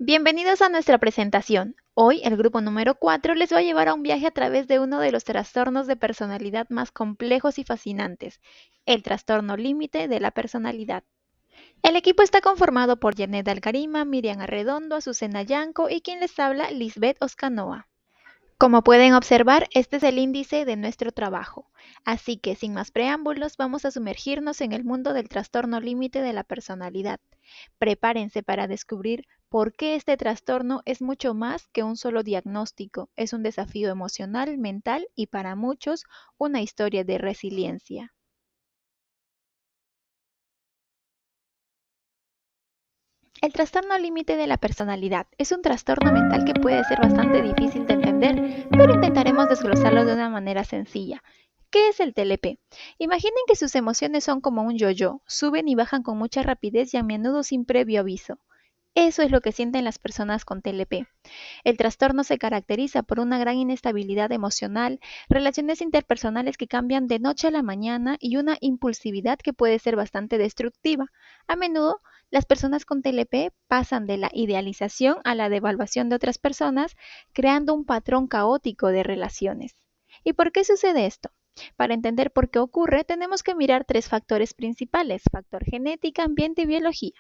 Bienvenidos a nuestra presentación. Hoy el grupo número 4 les va a llevar a un viaje a través de uno de los trastornos de personalidad más complejos y fascinantes, el trastorno límite de la personalidad. El equipo está conformado por Janet Algarima, Miriam Arredondo, Azucena Yanco y quien les habla, Lisbeth Oscanoa. Como pueden observar, este es el índice de nuestro trabajo. Así que, sin más preámbulos, vamos a sumergirnos en el mundo del trastorno límite de la personalidad. Prepárense para descubrir por qué este trastorno es mucho más que un solo diagnóstico, es un desafío emocional, mental y para muchos una historia de resiliencia. El trastorno límite de la personalidad es un trastorno mental que puede ser bastante difícil de entender, pero intentaremos desglosarlo de una manera sencilla. ¿Qué es el TLP? Imaginen que sus emociones son como un yo-yo, suben y bajan con mucha rapidez y a menudo sin previo aviso. Eso es lo que sienten las personas con TLP. El trastorno se caracteriza por una gran inestabilidad emocional, relaciones interpersonales que cambian de noche a la mañana y una impulsividad que puede ser bastante destructiva. A menudo, las personas con TLP pasan de la idealización a la devaluación de otras personas, creando un patrón caótico de relaciones. ¿Y por qué sucede esto? Para entender por qué ocurre, tenemos que mirar tres factores principales: factor genética, ambiente y biología.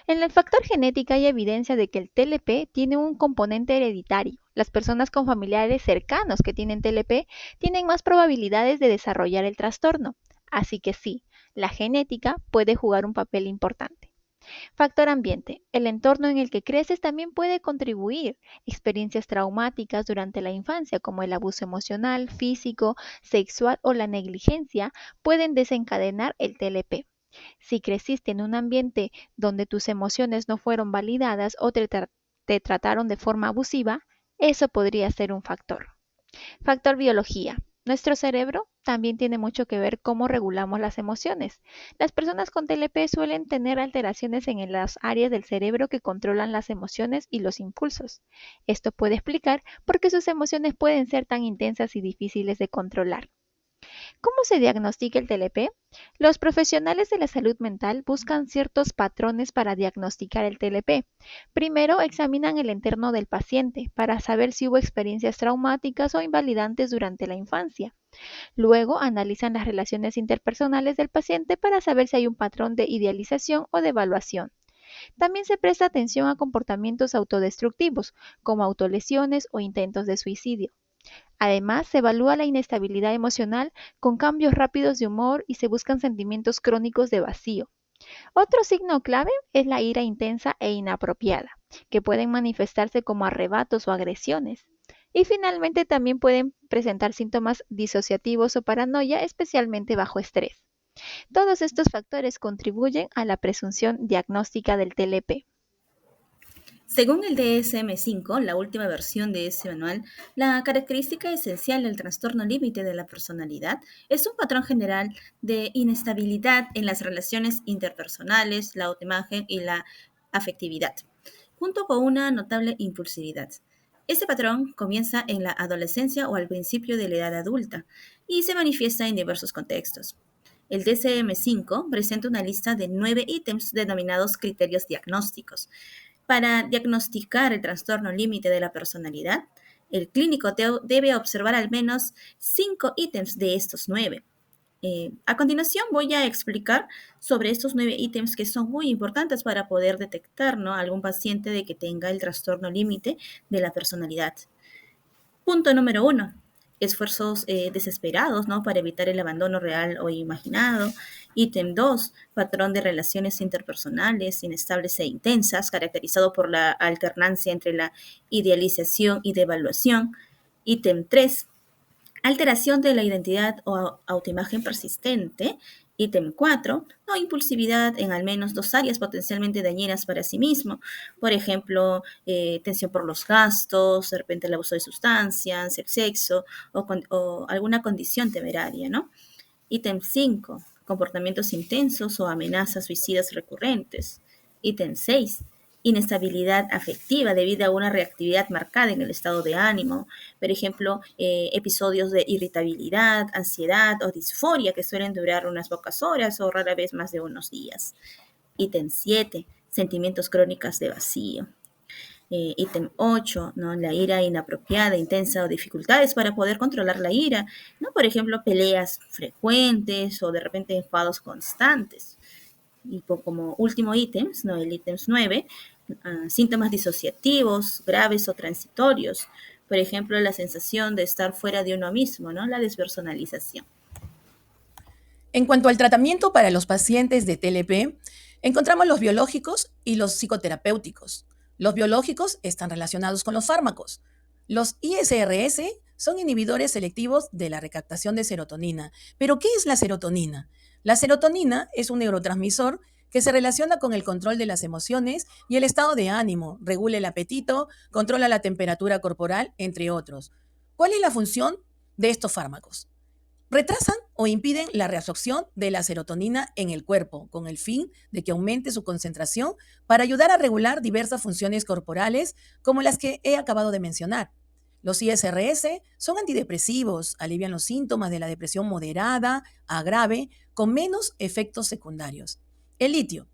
En el factor genética hay evidencia de que el TLP tiene un componente hereditario. Las personas con familiares cercanos que tienen TLP tienen más probabilidades de desarrollar el trastorno. Así que sí, la genética puede jugar un papel importante. Factor ambiente. El entorno en el que creces también puede contribuir. Experiencias traumáticas durante la infancia, como el abuso emocional, físico, sexual o la negligencia, pueden desencadenar el TLP. Si creciste en un ambiente donde tus emociones no fueron validadas o te trataron de forma abusiva, eso podría ser un factor. Factor biología. Nuestro cerebro también tiene mucho que ver cómo regulamos las emociones. Las personas con TLP suelen tener alteraciones en las áreas del cerebro que controlan las emociones y los impulsos. Esto puede explicar por qué sus emociones pueden ser tan intensas y difíciles de controlar. ¿Cómo se diagnostica el TLP? Los profesionales de la salud mental buscan ciertos patrones para diagnosticar el TLP. Primero, examinan el entorno del paciente para saber si hubo experiencias traumáticas o invalidantes durante la infancia. Luego, analizan las relaciones interpersonales del paciente para saber si hay un patrón de idealización o de evaluación. También se presta atención a comportamientos autodestructivos, como autolesiones o intentos de suicidio. Además, se evalúa la inestabilidad emocional con cambios rápidos de humor y se buscan sentimientos crónicos de vacío. Otro signo clave es la ira intensa e inapropiada, que pueden manifestarse como arrebatos o agresiones. Y finalmente también pueden presentar síntomas disociativos o paranoia, especialmente bajo estrés. Todos estos factores contribuyen a la presunción diagnóstica del TLP. Según el DSM-5, la última versión de ese manual, la característica esencial del trastorno límite de la personalidad es un patrón general de inestabilidad en las relaciones interpersonales, la autoimagen y la afectividad, junto con una notable impulsividad. Este patrón comienza en la adolescencia o al principio de la edad adulta y se manifiesta en diversos contextos. El DSM-5 presenta una lista de 9 ítems denominados criterios diagnósticos. Para diagnosticar el trastorno límite de la personalidad, el clínico debe observar al menos 5 ítems de estos 9. A continuación voy a explicar sobre estos 9 ítems que son muy importantes para poder detectar, ¿no?, algún paciente de que tenga el trastorno límite de la personalidad. Punto número uno: esfuerzos desesperados, ¿no?, para evitar el abandono real o imaginado. Ítem 2: patrón de relaciones interpersonales inestables e intensas, caracterizado por la alternancia entre la idealización y devaluación. Ítem 3: alteración de la identidad o autoimagen persistente. Ítem 4: no impulsividad en al menos dos áreas potencialmente dañinas para sí mismo. Por ejemplo, tensión por los gastos, de repente el abuso de sustancias, el sexo o alguna condición temeraria, ¿no? Ítem 5: comportamientos intensos o amenazas suicidas recurrentes. Ítem 6: inestabilidad afectiva debido a una reactividad marcada en el estado de ánimo. Por ejemplo, episodios de irritabilidad, ansiedad o disforia que suelen durar unas pocas horas o rara vez más de unos días. Ítem 7: sentimientos crónicos de vacío. Ítem 8, ¿no? La ira inapropiada, intensa o dificultades para poder controlar la ira, ¿no? Por ejemplo, peleas frecuentes o de repente enfados constantes. Y como último ítems, ¿no? El ítems 9, síntomas disociativos, graves o transitorios. Por ejemplo, la sensación de estar fuera de uno mismo, ¿no? La despersonalización. En cuanto al tratamiento para los pacientes de TLP, encontramos los biológicos y los psicoterapéuticos. Los biológicos están relacionados con los fármacos. Los ISRS son inhibidores selectivos de la recaptación de serotonina. ¿Pero qué es la serotonina? La serotonina es un neurotransmisor que se relaciona con el control de las emociones y el estado de ánimo, regula el apetito, controla la temperatura corporal, entre otros. ¿Cuál es la función de estos fármacos? Retrasan o impiden la reabsorción de la serotonina en el cuerpo, con el fin de que aumente su concentración para ayudar a regular diversas funciones corporales, como las que he acabado de mencionar. Los ISRS son antidepresivos, alivian los síntomas de la depresión moderada a grave, con menos efectos secundarios. El litio,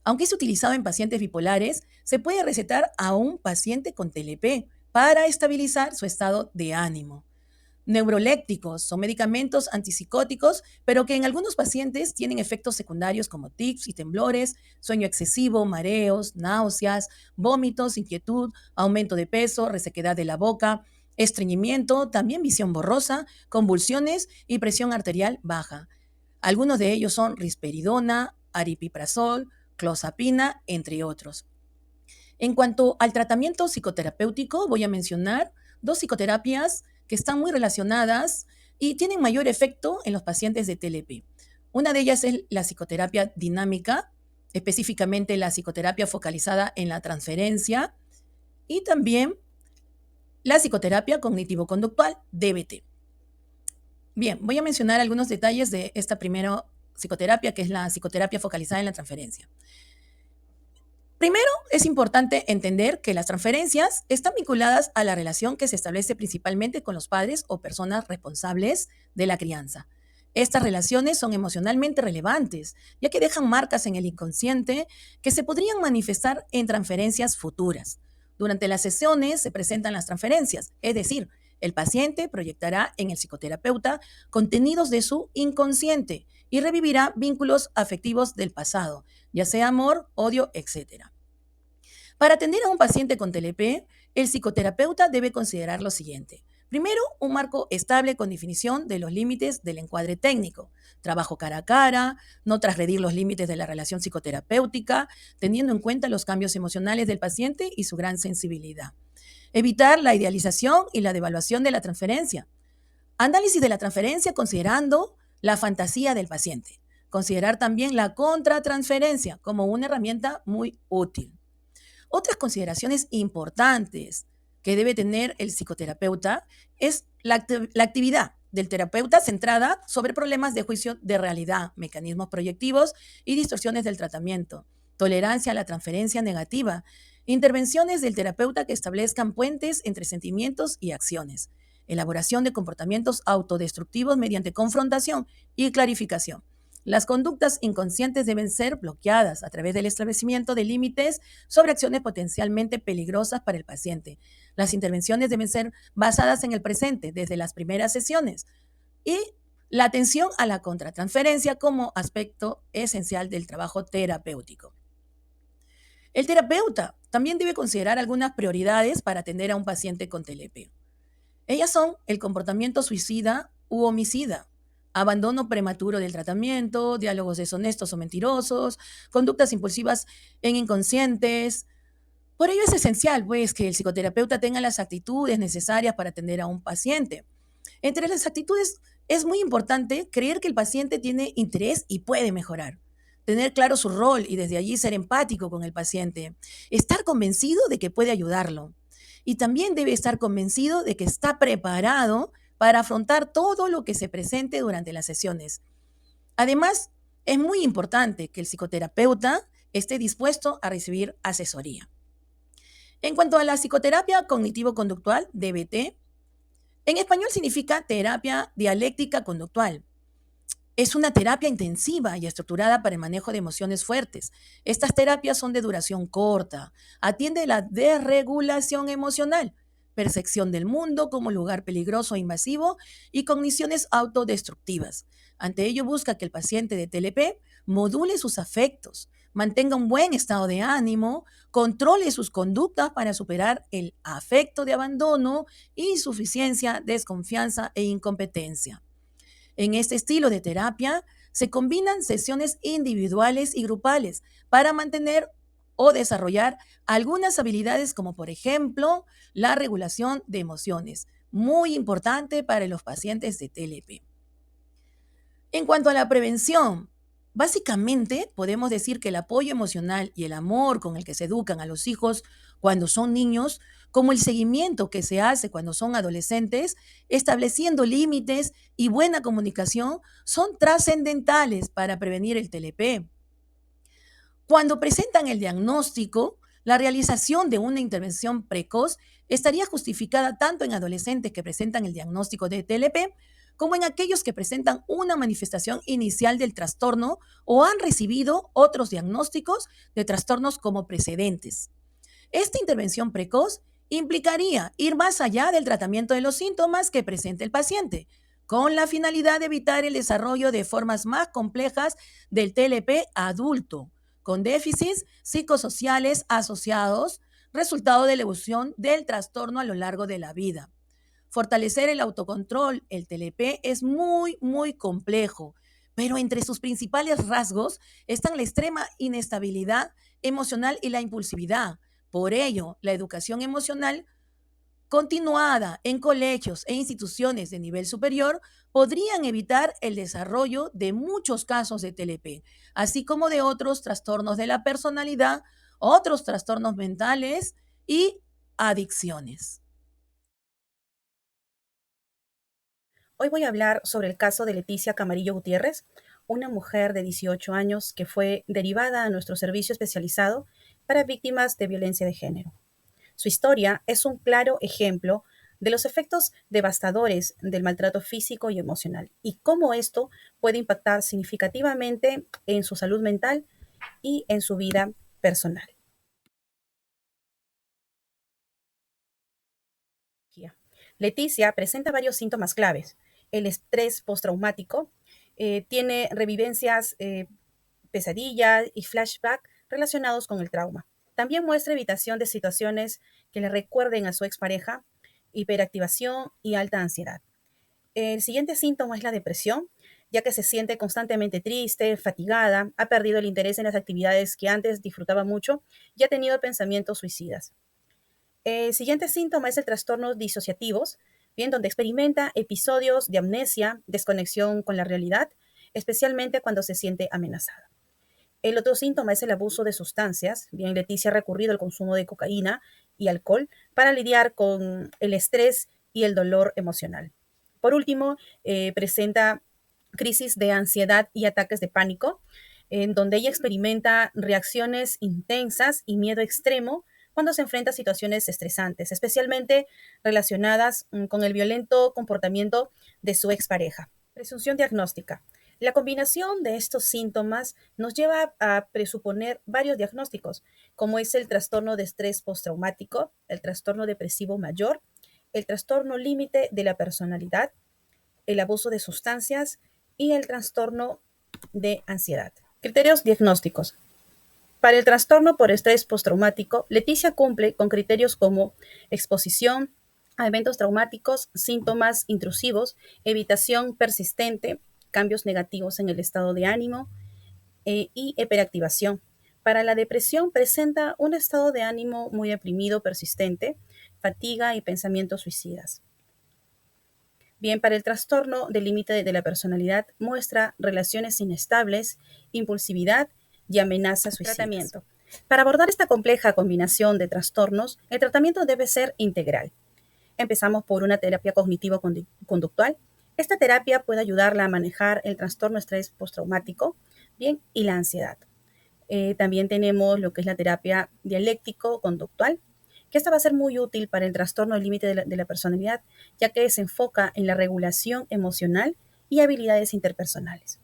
aunque es utilizado en pacientes bipolares, se puede recetar a un paciente con TLP para estabilizar su estado de ánimo. Neurolépticos son medicamentos antipsicóticos, pero que en algunos pacientes tienen efectos secundarios como tics y temblores, sueño excesivo, mareos, náuseas, vómitos, inquietud, aumento de peso, resequedad de la boca, estreñimiento, también visión borrosa, convulsiones y presión arterial baja. Algunos de ellos son risperidona, aripiprazol, clozapina, entre otros. En cuanto al tratamiento psicoterapéutico, voy a mencionar dos psicoterapias que están muy relacionadas y tienen mayor efecto en los pacientes de TLP. Una de ellas es la psicoterapia dinámica, específicamente la psicoterapia focalizada en la transferencia, y también la psicoterapia cognitivo-conductual, DBT. Bien, voy a mencionar algunos detalles de esta primera psicoterapia, que es la psicoterapia focalizada en la transferencia. Primero, es importante entender que las transferencias están vinculadas a la relación que se establece principalmente con los padres o personas responsables de la crianza. Estas relaciones son emocionalmente relevantes, ya que dejan marcas en el inconsciente que se podrían manifestar en transferencias futuras. Durante las sesiones se presentan las transferencias, es decir, el paciente proyectará en el psicoterapeuta contenidos de su inconsciente y revivirá vínculos afectivos del pasado, ya sea amor, odio, etc. Para atender a un paciente con TLP, el psicoterapeuta debe considerar lo siguiente. Primero, un marco estable con definición de los límites del encuadre técnico. Trabajo cara a cara, no transgredir los límites de la relación psicoterapéutica, teniendo en cuenta los cambios emocionales del paciente y su gran sensibilidad. Evitar la idealización y la devaluación de la transferencia. Análisis de la transferencia considerando la fantasía del paciente. Considerar también la contratransferencia como una herramienta muy útil. Otras consideraciones importantes que debe tener el psicoterapeuta es la actividad del terapeuta centrada sobre problemas de juicio de realidad, mecanismos proyectivos y distorsiones del tratamiento, tolerancia a la transferencia negativa, intervenciones del terapeuta que establezcan puentes entre sentimientos y acciones, elaboración de comportamientos autodestructivos mediante confrontación y clarificación. Las conductas inconscientes deben ser bloqueadas a través del establecimiento de límites sobre acciones potencialmente peligrosas para el paciente. Las intervenciones deben ser basadas en el presente desde las primeras sesiones y la atención a la contratransferencia como aspecto esencial del trabajo terapéutico. El terapeuta también debe considerar algunas prioridades para atender a un paciente con TLP. Ellas son el comportamiento suicida u homicida, abandono prematuro del tratamiento, diálogos deshonestos o mentirosos, conductas impulsivas en inconscientes. Por ello es esencial, pues, que el psicoterapeuta tenga las actitudes necesarias para atender a un paciente. Entre las actitudes es muy importante creer que el paciente tiene interés y puede mejorar. Tener claro su rol y desde allí ser empático con el paciente. Estar convencido de que puede ayudarlo. Y también debe estar convencido de que está preparado para afrontar todo lo que se presente durante las sesiones. Además, es muy importante que el psicoterapeuta esté dispuesto a recibir asesoría. En cuanto a la psicoterapia cognitivo-conductual, DBT, en español significa terapia dialéctica conductual. Es una terapia intensiva y estructurada para el manejo de emociones fuertes. Estas terapias son de duración corta. Atiende la desregulación emocional, percepción del mundo como lugar peligroso e invasivo y cogniciones autodestructivas. Ante ello busca que el paciente de TLP module sus afectos, mantenga un buen estado de ánimo, controle sus conductas para superar el afecto de abandono, insuficiencia, desconfianza e incompetencia. En este estilo de terapia se combinan sesiones individuales y grupales para mantener o desarrollar algunas habilidades como por ejemplo la regulación de emociones, muy importante para los pacientes de TLP. En cuanto a la prevención, básicamente podemos decir que el apoyo emocional y el amor con el que se educan a los hijos cuando son niños, como el seguimiento que se hace cuando son adolescentes, estableciendo límites y buena comunicación, son trascendentales para prevenir el TLP. Cuando presentan el diagnóstico, la realización de una intervención precoz estaría justificada tanto en adolescentes que presentan el diagnóstico de TLP como en aquellos que presentan una manifestación inicial del trastorno o han recibido otros diagnósticos de trastornos como precedentes. Esta intervención precoz implicaría ir más allá del tratamiento de los síntomas que presenta el paciente, con la finalidad de evitar el desarrollo de formas más complejas del TLP adulto, con déficits psicosociales asociados, resultado de la evolución del trastorno a lo largo de la vida. Fortalecer el autocontrol, el TLP, es muy complejo, pero entre sus principales rasgos están la extrema inestabilidad emocional y la impulsividad. Por ello, la educación emocional continuada en colegios e instituciones de nivel superior podrían evitar el desarrollo de muchos casos de TLP, así como de otros trastornos de la personalidad, otros trastornos mentales y adicciones. Hoy voy a hablar sobre el caso de Leticia Camarillo Gutiérrez, una mujer de 18 años que fue derivada a nuestro servicio especializado para víctimas de violencia de género. Su historia es un claro ejemplo de los efectos devastadores del maltrato físico y emocional y cómo esto puede impactar significativamente en su salud mental y en su vida personal. Leticia presenta varios síntomas claves. El estrés postraumático, tiene revivencias, pesadillas y flashback relacionados con el trauma. También muestra evitación de situaciones que le recuerden a su expareja, hiperactivación y alta ansiedad. El siguiente síntoma es la depresión, ya que se siente constantemente triste, fatigada, ha perdido el interés en las actividades que antes disfrutaba mucho y ha tenido pensamientos suicidas. El siguiente síntoma es el trastorno disociativos, bien, donde experimenta episodios de amnesia, desconexión con la realidad, especialmente cuando se siente amenazada. El otro síntoma es el abuso de sustancias. Bien, Leticia ha recurrido al consumo de cocaína y alcohol para lidiar con el estrés y el dolor emocional. Por último, presenta crisis de ansiedad y ataques de pánico, en donde ella experimenta reacciones intensas y miedo extremo cuando se enfrenta a situaciones estresantes, especialmente relacionadas con el violento comportamiento de su expareja. Presunción diagnóstica. La combinación de estos síntomas nos lleva a presuponer varios diagnósticos, como es el trastorno de estrés postraumático, el trastorno depresivo mayor, el trastorno límite de la personalidad, el abuso de sustancias y el trastorno de ansiedad. Criterios diagnósticos. Para el trastorno por estrés postraumático, Leticia cumple con criterios como exposición a eventos traumáticos, síntomas intrusivos, evitación persistente, cambios negativos en el estado de ánimo y hiperactivación. Para la depresión presenta un estado de ánimo muy deprimido persistente, fatiga y pensamientos suicidas. Bien, para el trastorno del límite de la personalidad muestra relaciones inestables, impulsividad y amenazas suicidas. Tratamiento. Para abordar esta compleja combinación de trastornos, el tratamiento debe ser integral. Empezamos por una terapia cognitivo-conductual. Esta terapia puede ayudarla a manejar el trastorno estrés postraumático, bien, y la ansiedad. También tenemos lo que es la terapia dialéctico-conductual, que esta va a ser muy útil para el trastorno límite de la personalidad, ya que se enfoca en la regulación emocional y habilidades interpersonales.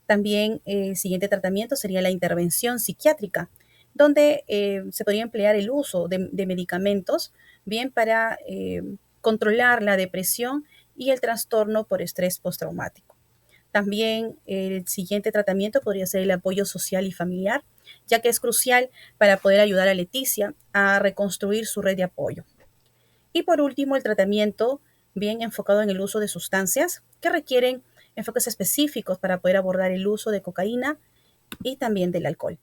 También el siguiente tratamiento sería la intervención psiquiátrica, donde se podría emplear el uso de medicamentos, bien para controlar la depresión y el trastorno por estrés postraumático. También el siguiente tratamiento podría ser el apoyo social y familiar, ya que es crucial para poder ayudar a Leticia a reconstruir su red de apoyo. Y por último, el tratamiento bien enfocado en el uso de sustancias que requieren enfoques específicos para poder abordar el uso de cocaína y también del alcohol.